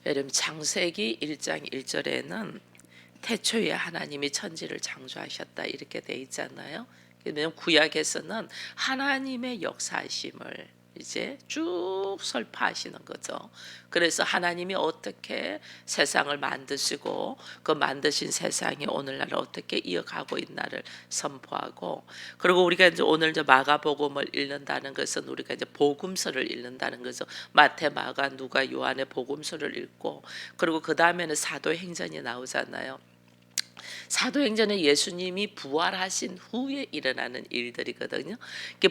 여러분 창세기 1장 1절에는 태초에 하나님이 천지를 창조하셨다 이렇게 돼 있잖아요. 왜냐하면 구약에서는 하나님의 역사하심을 이제 쭉 설파하시는 거죠. 그래서 하나님이 어떻게 세상을 만드시고 그 만드신 세상이 오늘날 어떻게 이어가고 있나를 선포하고, 그리고 우리가 이제 오늘 이제 마가복음을 읽는다는 것은 우리가 이제 복음서를 읽는다는 거죠. 마태, 마가, 누가, 요한의 복음서를 읽고, 그리고 그 다음에는 사도행전이 나오잖아요. 사도행전에 예수님이 부활하신 후에 일어나는 일들이거든요.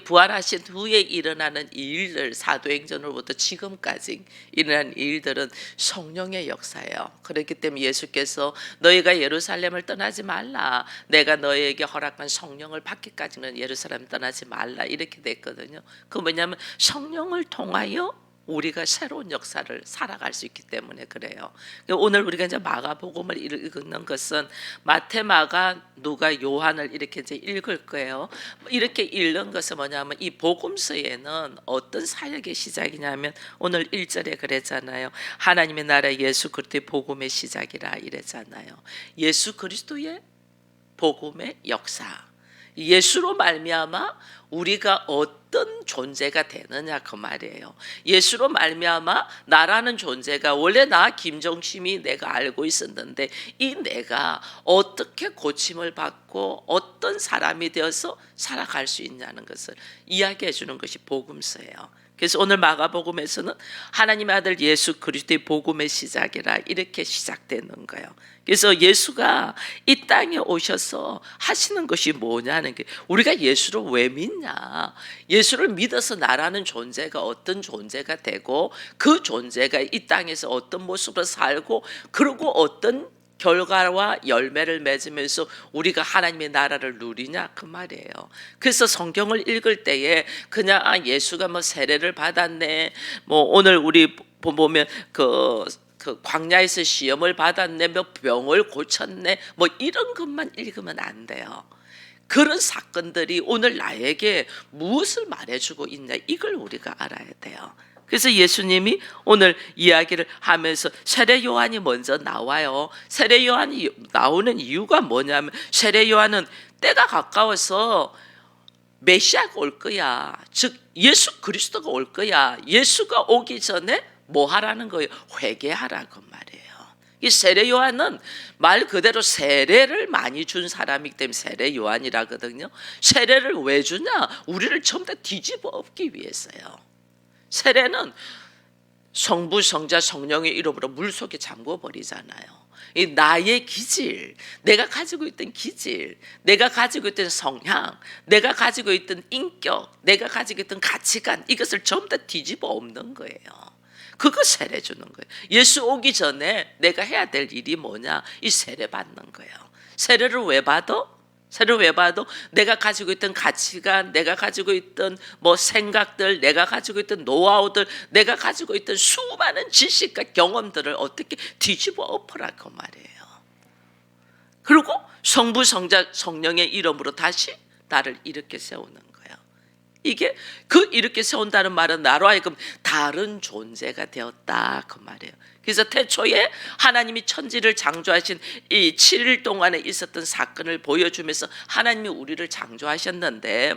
부활하신 후에 일어나는 일들, 사도행전으로부터 지금까지 일어난 일들은 성령의 역사예요. 그렇기 때문에 예수께서 너희가 예루살렘을 떠나지 말라, 내가 너희에게 허락한 성령을 받기까지는 예루살렘 떠나지 말라 이렇게 됐거든요. 그 뭐냐면 성령을 통하여 우리가 새로운 역사를 살아갈 수 있기 때문에 그래요. 오늘 우리가 이제 마가복음을 읽는 것은 마태, 마가, 누가, 요한을 이렇게 이제 읽을 거예요. 이렇게 읽는 것은 뭐냐면 이 복음서에는 어떤 사역의 시작이냐면 오늘 1절에 그랬잖아요. 하나님의 나라 예수 그리스도의 복음의 시작이라 이랬잖아요. 예수 그리스도의 복음의 역사. 예수로 말미암아 우리가 어떤 존재가 되느냐 그 말이에요. 예수로 말미암아 나라는 존재가 원래 나 김정심이 내가 알고 있었는데 이 내가 어떻게 고침을 받고 어떤 사람이 되어서 살아갈 수 있냐는 것을 이야기해 주는 것이 복음서예요. 그래서 오늘 마가복음에서는 하나님의 아들 예수 그리스도의 복음의 시작이라 이렇게 시작되는 거예요. 그래서 예수가 이 땅에 오셔서 하시는 것이 뭐냐는 게, 우리가 예수를 왜 믿냐, 예수를 믿어서 나라는 존재가 어떤 존재가 되고 그 존재가 이 땅에서 어떤 모습으로 살고 그리고 어떤 결과와 열매를 맺으면서 우리가 하나님의 나라를 누리냐 그 말이에요. 그래서 성경을 읽을 때에 그냥 예수가 뭐 세례를 받았네, 뭐 오늘 우리 보면 그 광야에서 시험을 받았네, 뭐 병을 고쳤네, 뭐 이런 것만 읽으면 안 돼요. 그런 사건들이 오늘 나에게 무엇을 말해주고 있냐 이걸 우리가 알아야 돼요. 그래서 예수님이 오늘 이야기를 하면서 세례 요한이 먼저 나와요. 세례 요한이 나오는 이유가 뭐냐면 세례 요한은 때가 가까워서 메시아가 올 거야, 즉 예수 그리스도가 올 거야, 예수가 오기 전에 뭐 하라는 거예요? 회개하라고 말이에요. 이 세례 요한은 말 그대로 세례를 많이 준 사람이기 때문에 세례 요한이라거든요. 세례를 왜 주냐? 우리를 전부 다 뒤집어 엎기 위해서요. 세례는 성부, 성자, 성령의 이름으로 물속에 잠궈 버리잖아요. 이 나의 기질, 내가 가지고 있던 기질, 내가 가지고 있던 성향, 내가 가지고 있던 인격, 내가 가지고 있던 가치관, 이것을 전부 다 뒤집어 엎는 거예요. 그거 세례 주는 거예요. 예수 오기 전에 내가 해야 될 일이 뭐냐? 이 세례 받는 거예요. 세례를 왜 받아? 세례를 왜 받아? 내가 가지고 있던 가치관, 내가 가지고 있던 뭐 생각들, 내가 가지고 있던 노하우들, 내가 가지고 있던 수많은 지식과 경험들을 어떻게 뒤집어 엎으라고 말이에요. 그리고 성부, 성자, 성령의 이름으로 다시 나를 일으켜 세우는 거예요. 이게 그 이렇게 세운다는 말은 나로 하여금 다른 존재가 되었다 그 말이에요. 그래서 태초에 하나님이 천지를 창조하신 이 7일 동안에 있었던 사건을 보여주면서 하나님이 우리를 창조하셨는데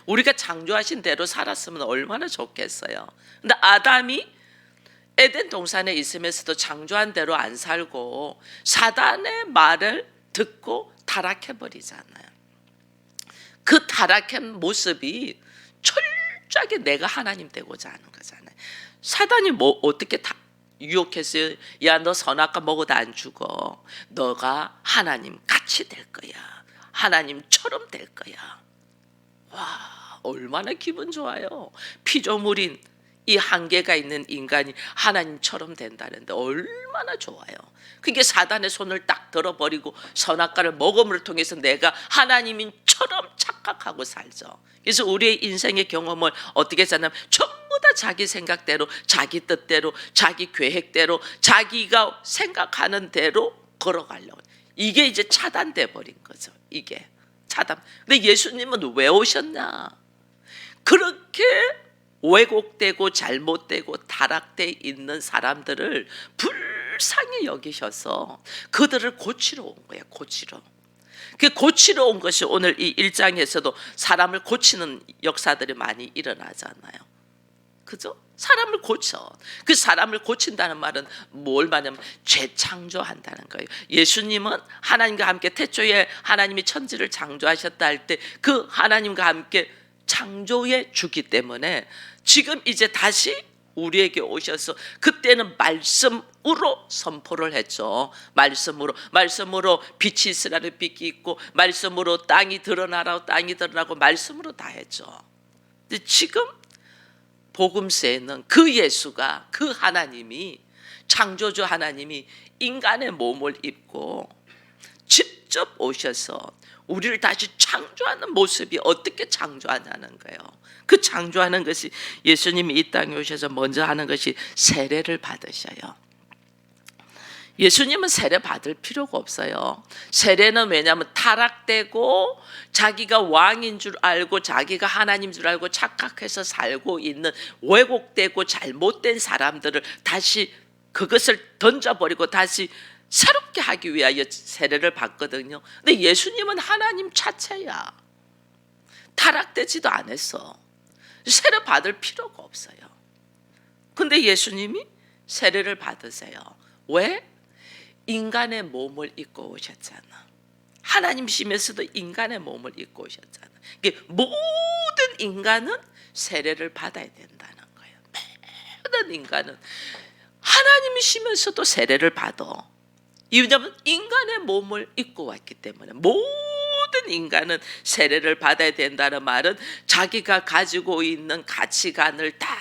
우리가 창조하신 대로 살았으면 얼마나 좋겠어요. 근데 아담이 에덴 동산에 있으면서도 창조한 대로 안 살고 사단의 말을 듣고 타락해버리잖아요. 그 타락한 모습이 철저하게 내가 하나님 되고자 하는 거잖아요. 사단이 뭐 어떻게 유혹했어요? 야, 너 선악과 먹어도 안 죽어. 너가 하나님 같이 될 거야. 하나님처럼 될 거야. 와, 얼마나 기분 좋아요. 피조물인 이 한계가 있는 인간이 하나님처럼 된다는데 얼마나 좋아요. 그게 사단의 손을 딱 들어버리고 선악과를 먹음을 통해서 내가 하나님인처럼 착각하고 살죠. 그래서 우리의 인생의 경험을 어떻게 사냐면 전부 다 자기 생각대로, 자기 뜻대로, 자기 계획대로, 자기가 생각하는 대로 걸어가려고. 이게 이제 차단돼 버린 거죠. 이게 차단. 근데 예수님은 왜 오셨냐? 그렇게 왜곡되고 잘못되고 타락돼 있는 사람들을 불쌍히 여기셔서 그들을 고치러 온 거예요. 고치러. 그 고치러 온 것이 오늘 이 1장에서도 사람을 고치는 역사들이 많이 일어나잖아요. 그죠? 사람을 고쳐. 그 사람을 고친다는 말은 뭘 말하냐면 재창조한다는 거예요. 예수님은 하나님과 함께 태초에 하나님이 천지를 창조하셨다 할 때 그 하나님과 함께 창조해 주기 때문에 지금 이제 다시 우리에게 오셔서 그때는 말씀으로 선포를 했죠. 말씀으로 빛이 있으라는 빛이 있고 말씀으로 땅이 드러나라고 땅이 드러나고 말씀으로 다 했죠. 근데 지금 복음서에는 그 예수가 그 하나님이 창조주 하나님이 인간의 몸을 입고 직접 오셔서 우리를 다시 창조하는 모습이 어떻게 창조하냐는 거예요. 그 창조하는 것이 예수님이 이 땅에 오셔서 먼저 하는 것이 세례를 받으셔요. 예수님은 세례 받을 필요가 없어요. 세례는 왜냐하면 타락되고 자기가 왕인 줄 알고 자기가 하나님인 줄 알고 착각해서 살고 있는 왜곡되고 잘못된 사람들을 다시 그것을 던져버리고 다시 새롭게 하기 위하여 세례를 받거든요. 근데 예수님은 하나님 자체야. 타락되지도 않았어. 세례 받을 필요가 없어요. 근데 예수님이 세례를 받으세요. 왜? 인간의 몸을 입고 오셨잖아. 하나님이시면서도 인간의 몸을 입고 오셨잖아. 모든 인간은 세례를 받아야 된다는 거예요. 모든 인간은 하나님이시면서도 세례를 받아. 왜냐하면 인간의 몸을 입고 왔기 때문에 모든 인간은 세례를 받아야 된다는 말은 자기가 가지고 있는 가치관을 다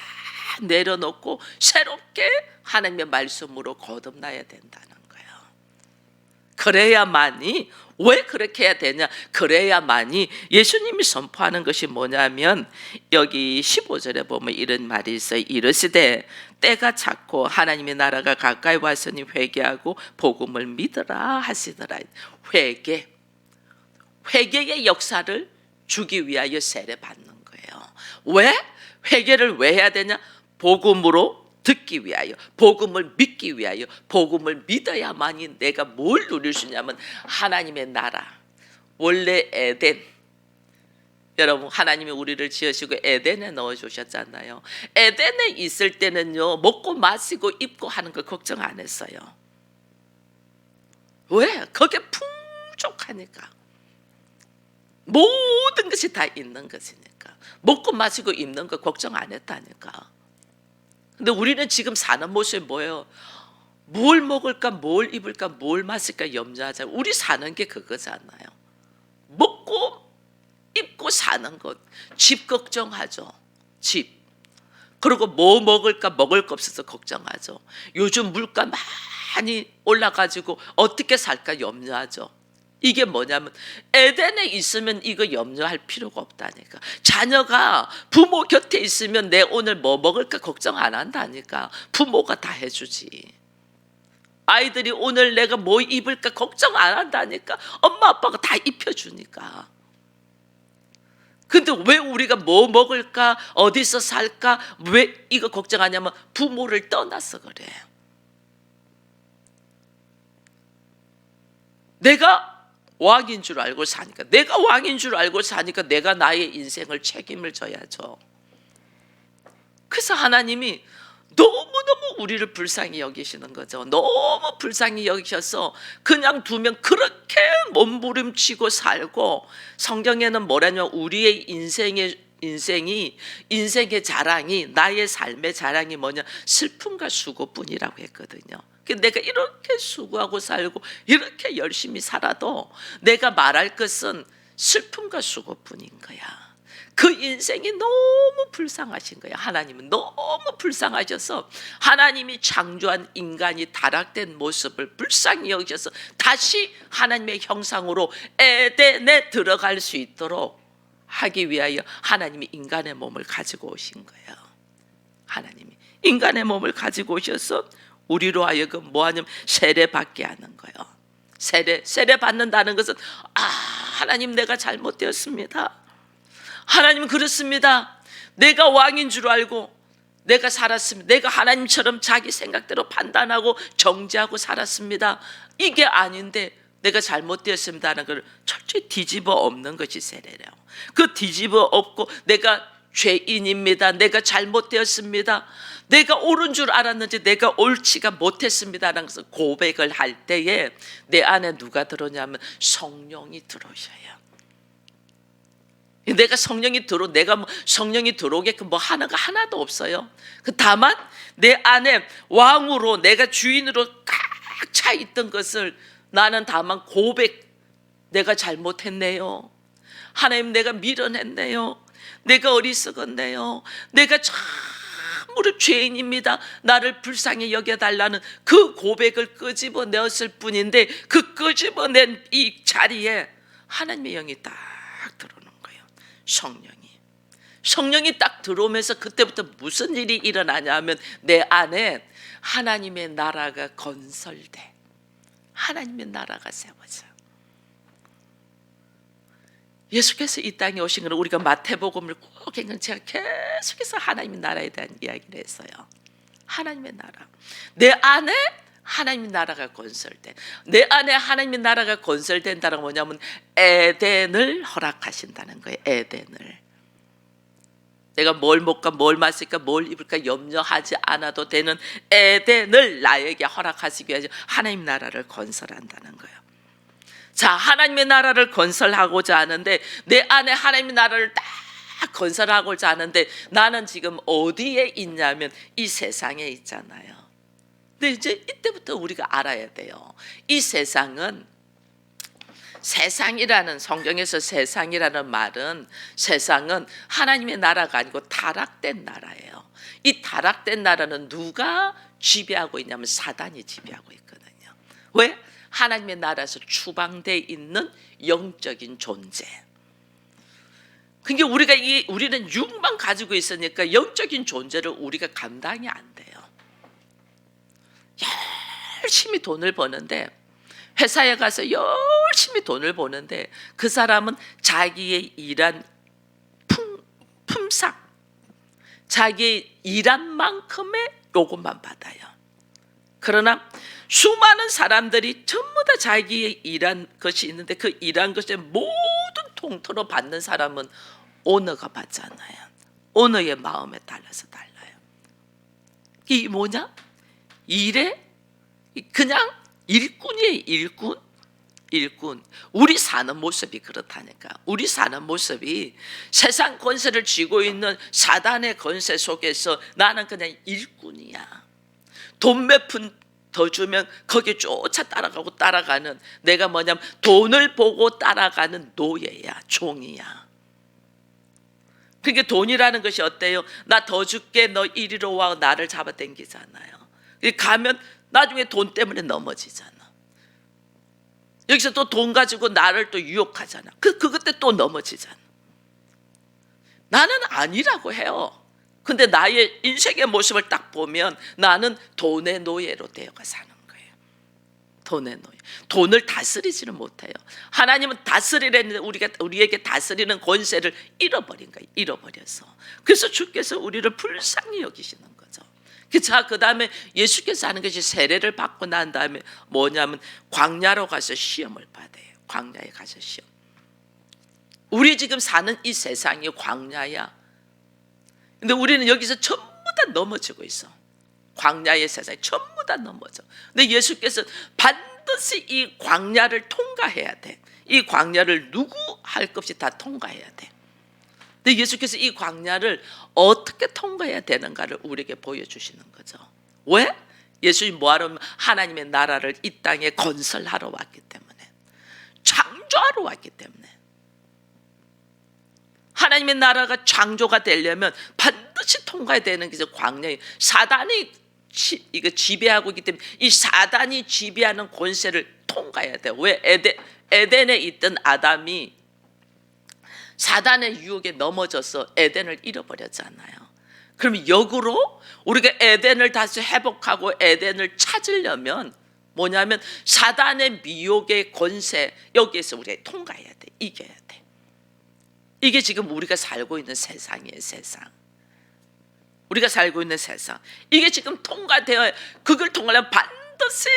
내려놓고 새롭게 하나님의 말씀으로 거듭나야 된다는 거예요. 그래야만이 왜 그렇게 해야 되냐? 그래야만이 예수님이 선포하는 것이 뭐냐면 여기 15절에 보면 이런 말이 있어요. 이르시되 때가 찼고 하나님의 나라가 가까이 왔으니 회개하고 복음을 믿으라 하시더라. 회개의 역사를 주기 위하여 세례 받는 거예요. 왜? 회개를 왜 해야 되냐? 복음으로 듣기 위하여, 복음을 믿기 위하여, 복음을 믿어야만이 내가 뭘 누릴 수 있냐면 하나님의 나라. 원래 에덴, 여러분 하나님이 우리를 지으시고 에덴에 넣어주셨잖아요. 에덴에 있을 때는요 먹고 마시고 입고 하는 거 걱정 안 했어요. 왜? 거기에 풍족하니까. 모든 것이 다 있는 것이니까. 먹고 마시고 입는 거 걱정 안 했다니까. 근데 우리는 지금 사는 모습이 뭐예요? 뭘 먹을까, 뭘 입을까, 뭘 마실까 염려하잖아요. 우리 사는 게 그거잖아요. 먹고 입고 사는 것. 집 걱정하죠. 집. 그리고 뭐 먹을까, 먹을 거 없어서 걱정하죠. 요즘 물가 많이 올라가지고 어떻게 살까 염려하죠. 이게 뭐냐면 에덴에 있으면 이거 염려할 필요가 없다니까. 자녀가 부모 곁에 있으면 내 오늘 뭐 먹을까 걱정 안 한다니까. 부모가 다 해주지. 아이들이 오늘 내가 뭐 입을까 걱정 안 한다니까. 엄마 아빠가 다 입혀주니까. 근데 왜 우리가 뭐 먹을까, 어디서 살까, 왜 이거 걱정하냐면 부모를 떠나서 그래. 내가 왕인 줄 알고 사니까, 내가 왕인 줄 알고 사니까 내가 나의 인생을 책임을 져야죠. 그래서 하나님이 너무너무 우리를 불쌍히 여기시는 거죠. 너무 불쌍히 여기셔서 그냥 두면 그렇게 몸부림치고 살고, 성경에는 뭐라냐, 우리의 인생의 자랑이, 나의 삶의 자랑이 뭐냐, 슬픔과 수고뿐이라고 했거든요. 내가 이렇게 수고하고 살고 이렇게 열심히 살아도 내가 말할 것은 슬픔과 수고뿐인 거야. 그 인생이 너무 불쌍하신 거야. 하나님은 너무 불쌍하셔서 하나님이 창조한 인간이 타락된 모습을 불쌍히 여기셔서 다시 하나님의 형상으로 에덴에 들어갈 수 있도록 하기 위하여 하나님이 인간의 몸을 가지고 오신 거예요. 하나님이 인간의 몸을 가지고 오셔서 우리로 하여금 뭐하냐면 세례 받게 하는 거예요. 세례 받는다는 것은 하나님 내가 잘못되었습니다. 하나님 그렇습니다. 내가 왕인 줄 알고 내가 살았습니다. 내가 하나님처럼 자기 생각대로 판단하고 정죄하고 살았습니다. 이게 아닌데 내가 잘못되었습니다 하는 걸 철저히 뒤집어 엎는 것이 세례라고. 그 뒤집어 엎고 내가 죄인입니다. 내가 잘못되었습니다. 내가 옳은 줄 알았는지 내가 옳지가 못했습니다라는 것을 고백을 할 때에 내 안에 누가 들어오냐면 성령이 들어오셔요. 내가 내가 뭐 성령이 들어오게끔 뭐 하는 거 하나도 없어요. 다만 내 안에 왕으로 내가 주인으로 꽉 차 있던 것을 나는 다만 내가 잘못했네요. 하나님, 내가 밀어냈네요. 내가 어리석었네요. 내가 참으로 죄인입니다. 나를 불쌍히 여겨달라는 그 고백을 끄집어내었을 뿐인데, 그 끄집어낸 이 자리에 하나님의 영이 딱 들어오는 거예요. 성령이 딱 들어오면서 그때부터 무슨 일이 일어나냐 하면 내 안에 하나님의 나라가 건설돼. 하나님의 나라가 세워져요. 예수께서 이 땅에 오신 것은 우리가 마태복음을 꼭 읽는 제가 계속해서 하나님의 나라에 대한 이야기를 했어요. 하나님의 나라. 내 안에 하나님의 나라가 건설돼. 내 안에 하나님의 나라가 건설된다는 건 뭐냐면 에덴을 허락하신다는 거예요. 에덴을. 내가 뭘 먹을까 뭘 마실까 뭘 입을까 염려하지 않아도 되는 에덴을 나에게 허락하시기 위해서 하나님 나라를 건설한다는 거예요. 자, 하나님의 나라를 건설하고자 하는데 내 안에 하나님의 나라를 딱 건설하고자 하는데 나는 지금 어디에 있냐면 이 세상에 있잖아요. 근데 이제 이때부터 우리가 알아야 돼요. 이 세상은 세상이라는, 성경에서 세상이라는 말은 세상은 하나님의 나라가 아니고 타락된 나라예요. 이 타락된 나라는 누가 지배하고 있냐면 사단이 지배하고 있거든요. 왜? 하나님의 나라에서 추방되어 있는 영적인 존재. 그러니까 우리는 육만 가지고 있으니까 영적인 존재를 우리가 감당이 안 돼요. 열심히 돈을 버는데, 회사에 가서 열심히 돈을 버는데 그 사람은 자기의 일한 품삯, 자기의 일한 만큼의 요금만 받아요. 그러나 수많은 사람들이 전부 다 자기의 일한 것이 있는데 그 일한 것의 모든 통틀어 받는 사람은 오너가 받잖아요. 오너의 마음에 따라서 달라요. 이 뭐냐? 일에 그냥 일꾼이에요. 일꾼. 우리 사는 모습이 그렇다니까. 우리 사는 모습이 세상 권세를 쥐고 있는 사단의 권세 속에서 나는 그냥 일꾼이야. 돈 몇 푼 더 주면 거기에 쫓아 따라가는, 내가 뭐냐면 돈을 보고 따라가는 노예야, 종이야. 그러니까 돈이라는 것이 어때요? 나 더 줄게, 너 이리로 와, 나를 잡아당기잖아요. 가면 나중에 돈 때문에 넘어지잖아. 여기서 또 돈 가지고 나를 또 유혹하잖아. 그때 또 넘어지잖아. 나는 아니라고 해요. 근데 나의 인생의 모습을 딱 보면 나는 돈의 노예로 되어가 사는 거예요. 돈의 노예. 돈을 다스리지는 못해요. 하나님은 다스리려는데 우리에게 다스리는 권세를 잃어버린 거예요. 잃어버려서. 그래서 주께서 우리를 불쌍히 여기시는 거죠. 자, 그 다음에 예수께서 하는 것이 세례를 받고 난 다음에 뭐냐면 광야로 가서 시험을 받아요. 광야에 가서 시험. 우리 지금 사는 이 세상이 광야야. 근데 우리는 여기서 전부 다 넘어지고 있어. 광야의 세상에 전부 다 넘어져. 근데 예수께서 반드시 이 광야를 통과해야 돼. 이 광야를 누구 할 것 없이 다 통과해야 돼. 근데 예수께서 이 광야를 어떻게 통과해야 되는가를 우리에게 보여주시는 거죠. 왜? 예수님 뭐하러? 하나님의 나라를 이 땅에 건설하러 왔기 때문에, 창조하러 왔기 때문에. 하나님의 나라가 창조가 되려면 반드시 통과해야 되는 게 광야예요. 사단이 이거 지배하고 있기 때문에 이 사단이 지배하는 권세를 통과해야 돼요. 왜? 에덴에 있던 아담이 사단의 유혹에 넘어져서 에덴을 잃어버렸잖아요. 그럼 역으로 우리가 에덴을 다시 회복하고 에덴을 찾으려면 뭐냐면 사단의 미혹의 권세, 여기에서 우리가 통과해야 돼. 이겨야 돼. 이게 지금 우리가 살고 있는 세상이에요. 세상. 우리가 살고 있는 세상, 이게 지금 통과되어 그걸 통과하려면 반드시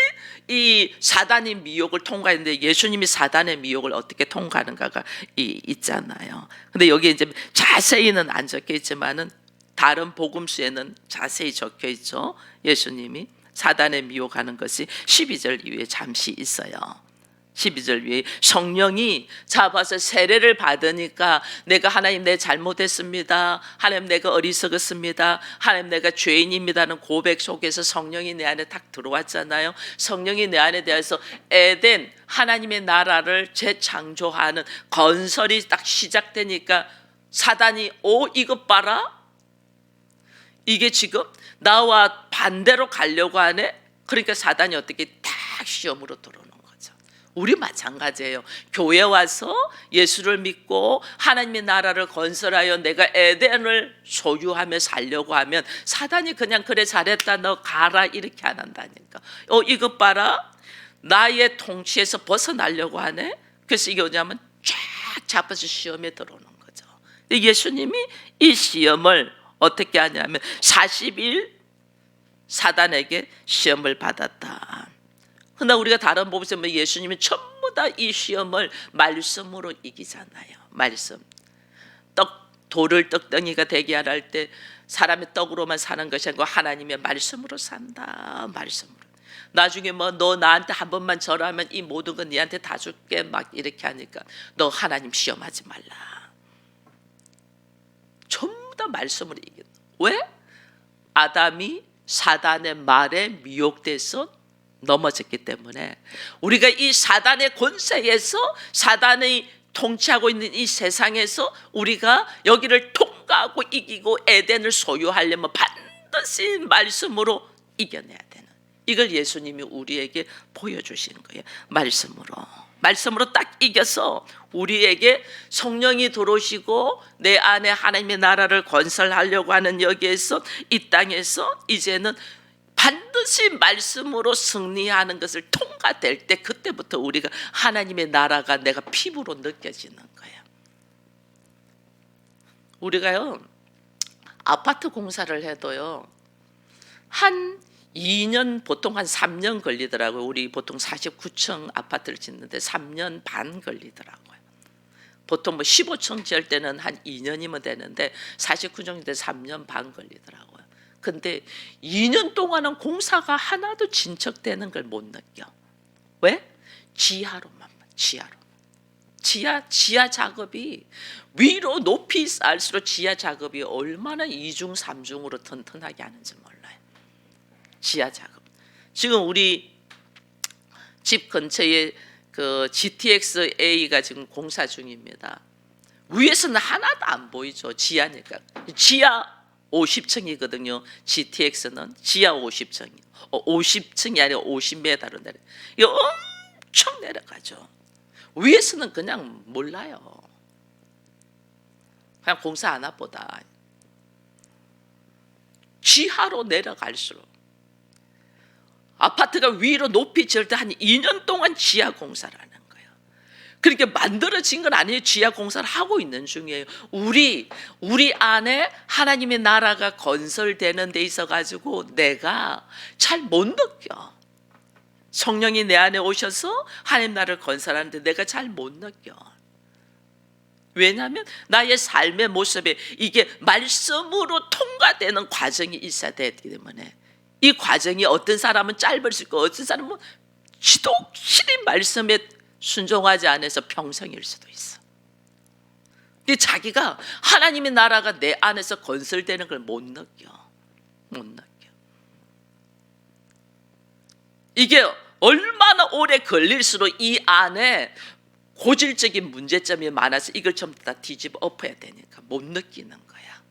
이 사단의 미혹을 통과했는데, 예수님이 사단의 미혹을 어떻게 통과하는가가 있잖아요. 근데 여기 이제 자세히는 안 적혀 있지만은 다른 복음서에는 자세히 적혀 있죠. 예수님이 사단의 미혹하는 것이 12절 이후에 잠시 있어요. 12절 위에 성령이 잡아서 세례를 받으니까 내가 하나님 내 잘못했습니다, 하나님 내가 어리석었습니다, 하나님 내가 죄인입니다는 고백 속에서 성령이 내 안에 딱 들어왔잖아요. 성령이 내 안에 대해서 에덴 하나님의 나라를 재창조하는 건설이 딱 시작되니까 사단이 이것 봐라, 이게 지금 나와 반대로 가려고 하네. 그러니까 사단이 어떻게 딱 시험으로 들어오는 거죠. 우리 마찬가지예요. 교회 와서 예수를 믿고 하나님의 나라를 건설하여 내가 에덴을 소유하며 살려고 하면 사단이 그냥 그래 잘했다 너 가라 이렇게 안 한다니까. 이것 봐라, 나의 통치에서 벗어나려고 하네. 그래서 이게 뭐냐면 쫙 잡아서 시험에 들어오는 거죠. 예수님이 이 시험을 어떻게 하냐면 40일 사단에게 시험을 받았다. 그러나 우리가 다른 복음에서 보면 예수님이 전부 다 이 시험을 말씀으로 이기잖아요. 말씀. 돌을 떡덩이가 되게 하라 할 때 사람의 떡으로만 사는 것이 아니고 하나님의 말씀으로 산다. 말씀으로. 나중에 뭐 너 나한테 한 번만 절하면 이 모든 건 네한테 다 줄게 막 이렇게 하니까 너 하나님 시험하지 말라. 전부 다 말씀으로 이겨. 왜? 아담이 사단의 말에 미혹돼서 넘어졌기 때문에 우리가 이 사단의 권세에서, 사단이 통치하고 있는 이 세상에서 우리가 여기를 통과하고 이기고 에덴을 소유하려면 반드시 말씀으로 이겨내야 되는, 이걸 예수님이 우리에게 보여주신 거예요. 말씀으로 딱 이겨서 우리에게 성령이 들어오시고 내 안에 하나님의 나라를 건설하려고 하는 여기에서, 이 땅에서 이제는 반드시 말씀으로 승리하는 것을 통과될 때, 그때부터 우리가 하나님의 나라가 내가 피부로 느껴지는 거예요. 우리가요 아파트 공사를 해도요 한 2년, 보통 한 3년 걸리더라고요. 우리 보통 49층 아파트를 짓는데 3년 반 걸리더라고요. 보통 뭐 15층 지을 때는 한 2년이면 되는데 49층 때 3년 반 걸리더라고요. 근데 2년 동안은 공사가 하나도 진척되는 걸 못 느껴. 왜? 지하로만. 지하 작업이 위로 높이 쌓을수록 지하 작업이 얼마나 2중 3중으로 튼튼하게 하는지 몰라요. 지하 작업. 지금 우리 집 근처에 그 GTX-A가 지금 공사 중입니다. 위에서는 하나도 안 보이죠. 지하니까. 지하 50층이거든요. GTX는 지하 50층이. 50층이 아니라 50m로 내려. 이거 엄청 내려가죠. 위에서는 그냥 몰라요. 그냥 공사 안 하보다. 지하로 내려갈수록 아파트가 위로 높이 지을 때 한 2년 동안 지하 공사를 하는 거예요. 그렇게 만들어진 건 아니에요. 지하 공사를 하고 있는 중이에요. 우리 안에 하나님의 나라가 건설되는 데 있어 가지고 내가 잘 못 느껴. 성령이 내 안에 오셔서 하나님 나라를 건설하는데 내가 잘 못 느껴. 왜냐하면 나의 삶의 모습에 이게 말씀으로 통과되는 과정이 있어야 되기 때문에, 이 과정이 어떤 사람은 짧을 수 있고 어떤 사람은 지독실히 말씀에 순종하지 않아서 평생일 수도 있어. 자기가 하나님의 나라가 내 안에서 건설되는 걸 못 느껴. 이게 얼마나 오래 걸릴수록 이 안에 고질적인 문제점이 많아서 이걸 전부 다 뒤집어 엎어야 되니까 못 느끼는 거야.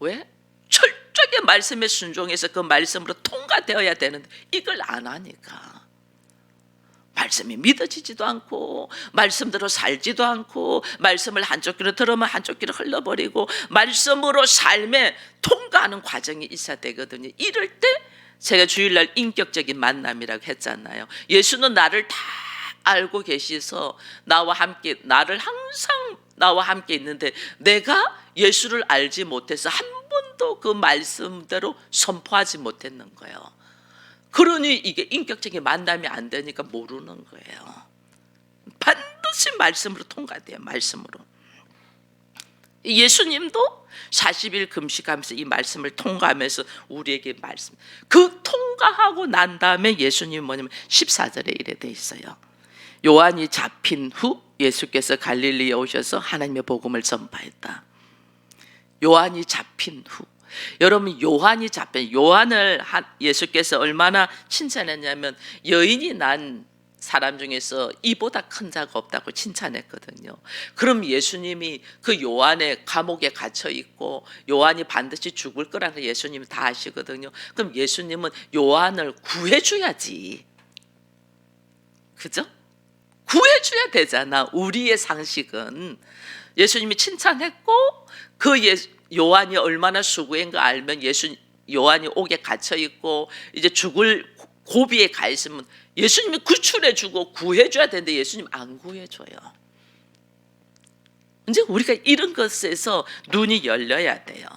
왜? 철저하게 말씀에 순종해서 그 말씀으로 통과되어야 되는데 이걸 안 하니까 말씀이 믿어지지도 않고 말씀대로 살지도 않고, 말씀을 한쪽 귀로 들으면 한쪽 귀로 흘러버리고, 말씀으로 삶에 통과하는 과정이 있어야 되거든요. 이럴 때 제가 주일날 인격적인 만남이라고 했잖아요. 예수는 나를 다 알고 계셔서 나를 항상 나와 함께 있는데 내가 예수를 알지 못해서 한 번도 그 말씀대로 선포하지 못했는 거예요. 그러니 이게 인격적인 만남이 안 되니까 모르는 거예요. 반드시 말씀으로 통과돼요. 말씀으로. 예수님도 40일 금식하면서 이 말씀을 통과하면서 우리에게 말씀, 그 통과하고 난 다음에 예수님이 뭐냐면 14절에 이래 돼 있어요. 요한이 잡힌 후 예수께서 갈릴리에 오셔서 하나님의 복음을 전파했다. 요한이 잡힌 후. 여러분, 요한이 잡힌, 요한을 예수께서 얼마나 칭찬했냐면 여인이 난 사람 중에서 이보다 큰 자가 없다고 칭찬했거든요. 그럼 예수님이 그 요한의 감옥에 갇혀 있고 요한이 반드시 죽을 거라는 걸 예수님이 다 아시거든요. 그럼 예수님은 요한을 구해줘야지. 그죠? 구해줘야 되잖아. 우리의 상식은. 예수님이 칭찬했고 그 요한이 얼마나 수고한 거 알면 요한이 옥에 갇혀 있고 이제 죽을 고비에 가 있으면 예수님이 구출해 주고 구해 줘야 되는데 예수님 안 구해 줘요. 이제 우리가 이런 것에서 눈이 열려야 돼요.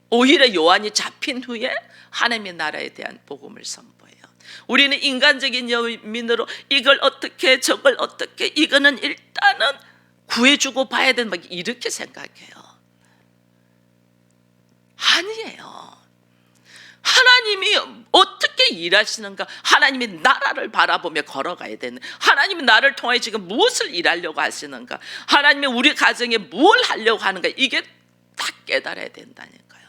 오히려 요한이 잡힌 후에 하나님의 나라에 대한 복음을 선포해요. 우리는 인간적인 여민으로 이걸 어떻게 저걸 어떻게 이거는 일단은 구해주고 봐야 된다 이렇게 생각해요. 아니에요. 하나님이 어떻게 일하시는가, 하나님이 나라를 바라보며 걸어가야 되는, 하나님이 나를 통해 지금 무엇을 일하려고 하시는가, 하나님이 우리 가정에 뭘 하려고 하는가, 이게 다 깨달아야 된다니까요.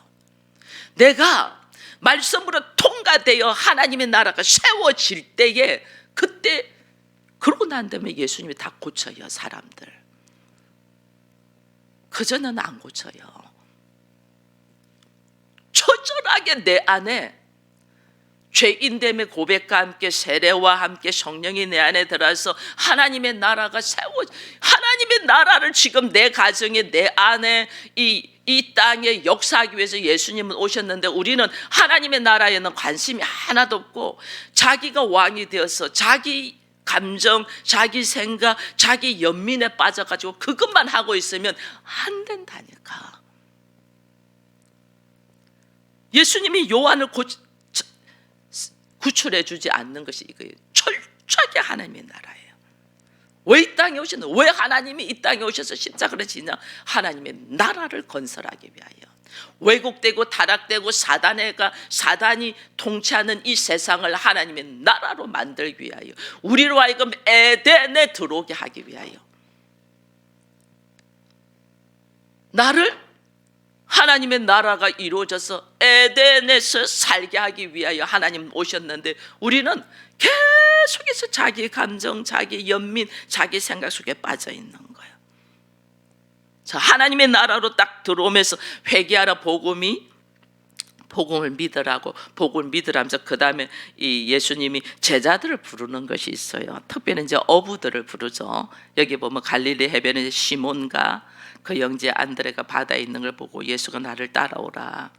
내가 말씀으로 통과되어 하나님의 나라가 세워질 때에 그때 그러고 난 다음에 예수님이 다 고쳐요. 사람들. 그전에는 안 고쳐요. 처절하게 내 안에 죄인됨의 고백과 함께 세례와 함께 성령이 내 안에 들어서 하나님의 나라가 하나님의 나라를 지금 내 가정에 내 안에 이 땅에 역사하기 위해서 예수님은 오셨는데 우리는 하나님의 나라에는 관심이 하나도 없고 자기가 왕이 되어서 자기 감정, 자기 생각, 자기 연민에 빠져가지고 그것만 하고 있으면 안 된다니까. 예수님이 요한을 구출해 주지 않는 것이 이거예요. 철저하게 하나님의 나라예요. 왜 이 땅에 오셨나? 왜 하나님이 이 땅에 오셔서 십자가를 지냐? 하나님의 나라를 건설하기 위하여. 왜곡되고 타락되고 사단이 통치하는 이 세상을 하나님의 나라로 만들기 위하여, 우리로 하여금 에덴에 들어오게 하기 위하여, 하나님의 나라가 이루어져서 에덴에서 살게 하기 위하여 하나님 오셨는데 우리는 계속해서 자기 감정, 자기 연민, 자기 생각 속에 빠져 있는 거예요. 자, 하나님의 나라로 딱 들어오면서 회개하라, 복음을 믿으라고, 복음을 믿으라면서 그 다음에 이 예수님이 제자들을 부르는 것이 있어요. 특별히 이제 어부들을 부르죠. 여기 보면 갈릴리 해변에 시몬과 그 형제 안드레가 바다에 있는 걸 보고 예수가 나를 따라오라.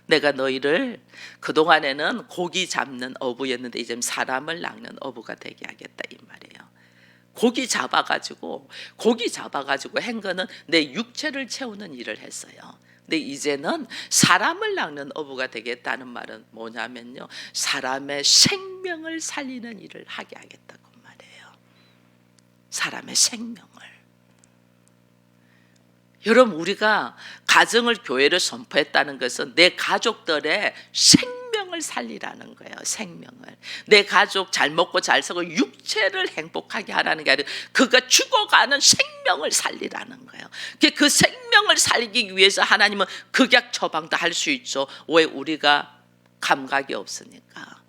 내가 너희를, 그동안에는 고기 잡는 어부였는데 이제 사람을 낚는 어부가 되게 하겠다 이 말이에요. 고기 잡아가지고 한 거는 내 육체를 채우는 일을 했어요. 근데 이제는 사람을 낚는 어부가 되겠다는 말은 뭐냐면요, 사람의 생명을 살리는 일을 하게 하겠다고 말이에요. 사람의 생명을. 여러분, 우리가 가정을, 교회를 선포했다는 것은 내 가족들의 생명을 살리라는 거예요. 생명을. 내 가족 잘 먹고 잘 살고 육체를 행복하게 하라는 게 아니라 그가 죽어가는 생명을 살리라는 거예요. 그 생명을 살리기 위해서 하나님은 극약 처방도 할 수 있죠. 왜? 우리가 감각이 없으니까.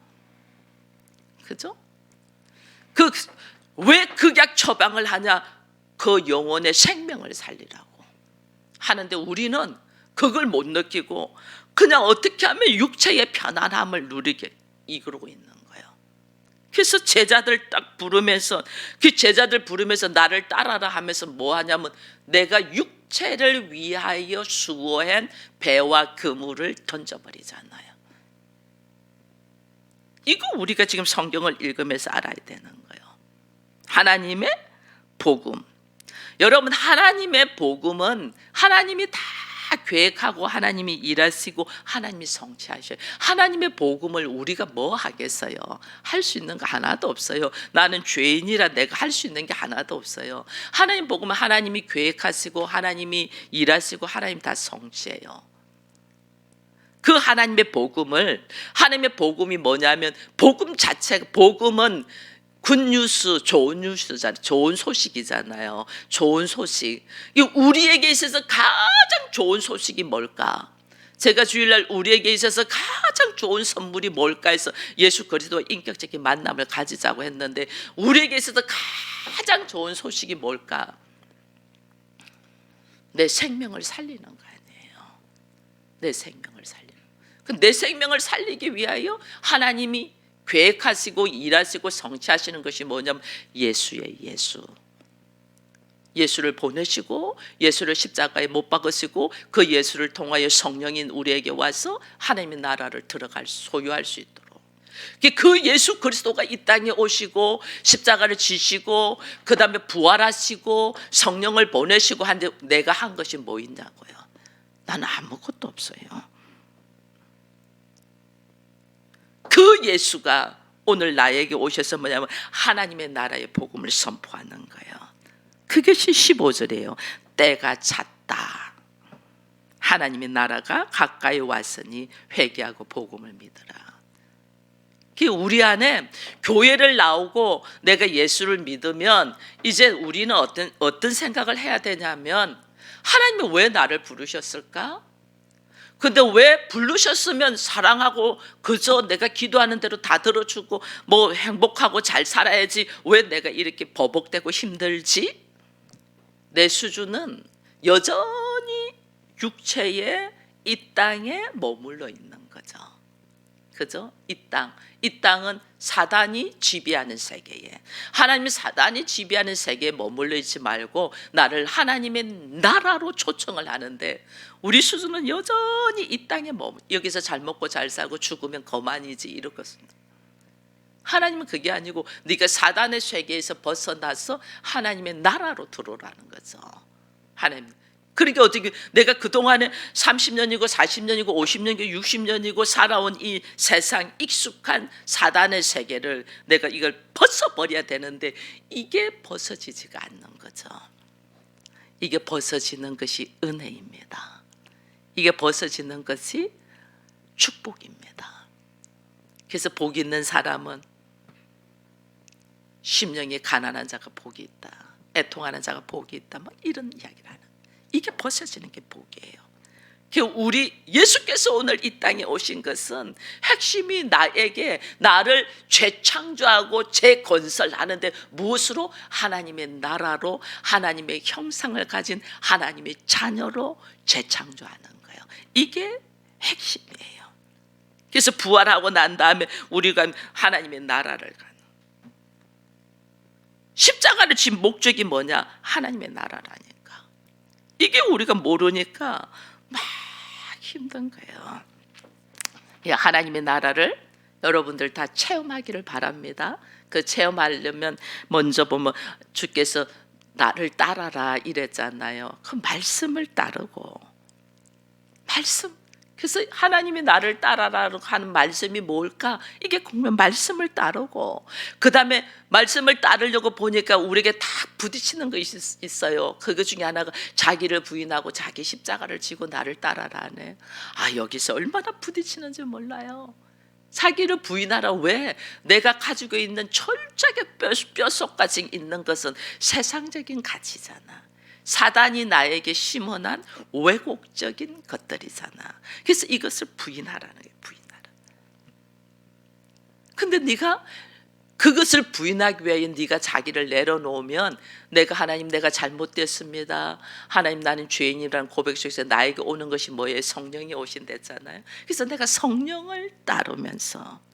그죠? 왜 극약 처방을 하냐? 그 영혼의 생명을 살리라고 하는데 우리는 그걸 못 느끼고 그냥 어떻게 하면 육체의 편안함을 누리게 이끌고 있는 거예요. 그래서 제자들 딱 부르면서, 그 제자들 부르면서 나를 따라라 하면서 뭐 하냐면 내가 육체를 위하여 수고한 배와 그물을 던져버리잖아요. 이거 우리가 지금 성경을 읽으면서 알아야 되는 거예요. 하나님의 복음. 여러분, 하나님의 복음은 하나님이 다 계획하고 하나님이 일하시고 하나님이 성취하셔요. 하나님의 복음을 우리가 뭐 하겠어요? 할 수 있는 거 하나도 없어요. 나는 죄인이라 내가 할 수 있는 게 하나도 없어요. 하나님 복음은 하나님이 계획하시고 하나님이 일하시고 하나님 다 성취해요. 그 하나님의 복음을, 하나님의 복음이 뭐냐면 복음 자체가, 복음은 굿뉴스, 좋은 뉴스잖아요. 좋은 소식이잖아요. 좋은 소식. 우리에게 있어서 가장 좋은 소식이 뭘까? 제가 주일날 우리에게 있어서 가장 좋은 선물이 뭘까 해서 예수 그리스도와 인격적인 만남을 가지자고 했는데, 우리에게 있어서 가장 좋은 소식이 뭘까? 내 생명을 살리는 거 아니에요. 내 생명을 살리는. 내 생명을 살리기 위하여 하나님이 계획하시고 일하시고 성취하시는 것이 뭐냐면 예수의 예수. 예수를 보내시고 예수를 십자가에 못 박으시고 그 예수를 통하여 성령인 우리에게 와서 하나님의 나라를 소유할 수 있도록, 그 예수 그리스도가 이 땅에 오시고 십자가를 지시고 그 다음에 부활하시고 성령을 보내시고 한데 내가 한 것이 뭐 있냐고요? 나는 아무것도 없어요. 그 예수가 오늘 나에게 오셔서 뭐냐면 하나님의 나라의 복음을 선포하는 거예요. 그것이 15절이에요. 때가 찼다. 하나님의 나라가 가까이 왔으니 회개하고 복음을 믿으라. 우리 안에 교회를 나오고 내가 예수를 믿으면 이제 우리는 어떤 생각을 해야 되냐면, 하나님이 왜 나를 부르셨을까? 근데 왜 부르셨으면 사랑하고 그저 내가 기도하는 대로 다 들어주고 뭐 행복하고 잘 살아야지, 왜 내가 이렇게 버벅대고 힘들지? 내 수준은 여전히 육체의 이 땅에 머물러 있는 거죠. 그죠? 이 땅은 사단이 지배하는 세계에, 하나님이 사단이 지배하는 세계에 머물러 있지 말고 나를 하나님의 나라로 초청을 하는데, 우리 수준은 여전히 이 땅에 여기서 잘 먹고 잘 살고 죽으면 그만이지 이렇거든요. 하나님은 그게 아니고 네가 사단의 세계에서 벗어나서 하나님의 나라로 들어오라는 거죠. 하나님. 그러니까 어떻게 내가 그동안에 30년이고 40년이고 50년이고 60년이고 살아온 이 세상 익숙한 사단의 세계를 내가 이걸 벗어버려야 되는데 이게 벗어지지가 않는 거죠. 이게 벗어지는 것이 은혜입니다. 이게 벗어지는 것이 축복입니다. 그래서 복 있는 사람은 심령이 가난한 자가 복이 있다, 애통하는 자가 복이 있다, 뭐 이런 이야기를 하는, 이게 벗어지는 게 복이에요. 우리 예수께서 오늘 이 땅에 오신 것은 핵심이 나를 재창조하고 재건설하는데, 무엇으로? 하나님의 나라로, 하나님의 형상을 가진 하나님의 자녀로 재창조하는 거예요. 이게 핵심이에요. 그래서 부활하고 난 다음에 우리가 하나님의 나라를 가는, 십자가를 진 목적이 뭐냐? 하나님의 나라라니까. 이게 우리가 모르니까 막 힘든 거예요. 하나님의 나라를 여러분들 다 체험하기를 바랍니다. 그 체험하려면 먼저 보면 주께서 나를 따라라 이랬잖아요. 그 말씀을 따르고, 말씀. 그래서 하나님이 나를 따라라고 하는 말씀이 뭘까? 이게 공면 말씀을 따르고, 그 다음에 말씀을 따르려고 보니까 우리에게 다 부딪히는 것이 있어요. 그것 중에 하나가 자기를 부인하고 자기 십자가를 지고 나를 따라라네. 여기서 얼마나 부딪히는지 몰라요. 자기를 부인하라. 왜? 내가 가지고 있는 철저하게 뼛속까지 있는 것은 세상적인 가치잖아. 사단이 나에게 심어난 왜곡적인 것들이잖아. 그래서 이것을 부인하라는 거예요. 부인하라. 근데 네가 그것을 부인하기 위해 네가 자기를 내려놓으면, 하나님 내가 잘못됐습니다, 하나님 나는 죄인이라는 고백 속에서 나에게 오는 것이 뭐예요? 성령이 오신댔잖아요. 그래서 내가 성령을 따르면서,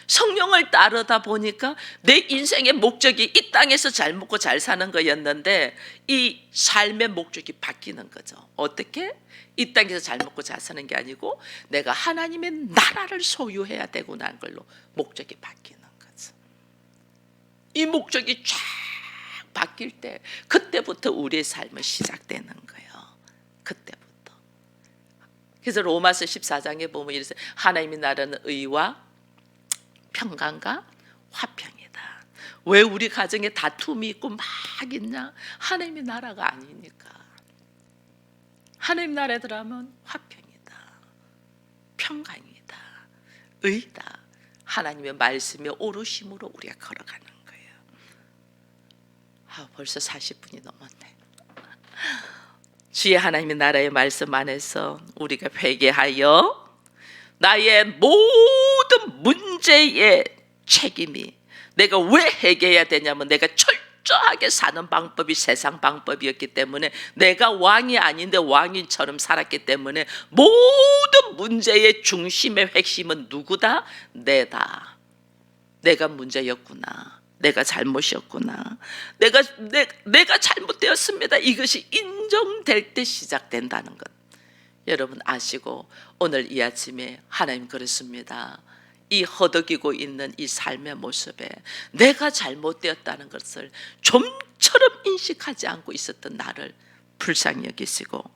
성령을 따르다 보니까 내 인생의 목적이 이 땅에서 잘 먹고 잘 사는 거였는데 이 삶의 목적이 바뀌는 거죠. 어떻게? 이 땅에서 잘 먹고 잘 사는 게 아니고 내가 하나님의 나라를 소유해야 되구나 하는 걸로 목적이 바뀌는 거죠. 이 목적이 쫙 바뀔 때 그때부터 우리의 삶은 시작되는 거예요. 그때부터. 그래서 로마서 14장에 보면 이래서 하나님의 나라는 의와 평강과 화평이다. 왜 우리 가정에 다툼이 있고 막 있냐? 하나님의 나라가 아니니까. 하나님 나라에 들어가면 화평이다, 평강이다, 의다. 하나님의 말씀의 오르심으로 우리가 걸어가는 거예요. 벌써 40분이 넘었네. 주의 하나님의 나라의 말씀 안에서 우리가 회개하여 나의 모든 문제의 책임이, 내가 왜 회개해야 되냐면 내가 철저하게 사는 방법이 세상 방법이었기 때문에, 내가 왕이 아닌데 왕인처럼 살았기 때문에 모든 문제의 중심의 핵심은 누구다? 내다. 내가 문제였구나. 내가 잘못이었구나. 내가 잘못되었습니다. 이것이 인정될 때 시작된다는 것, 여러분 아시고, 오늘 이 아침에 하나님 그렇습니다. 이 허덕이고 있는 이 삶의 모습에 내가 잘못되었다는 것을 좀처럼 인식하지 않고 있었던 나를 불쌍히 여기시고,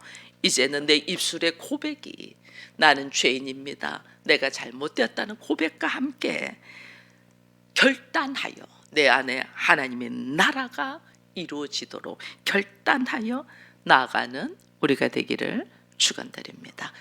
이제는 내 입술의 고백이 나는 죄인입니다, 내가 잘못되었다는 고백과 함께 결단하여 내 안에 하나님의 나라가 이루어지도록 결단하여 나아가는 우리가 되기를 축원드립니다.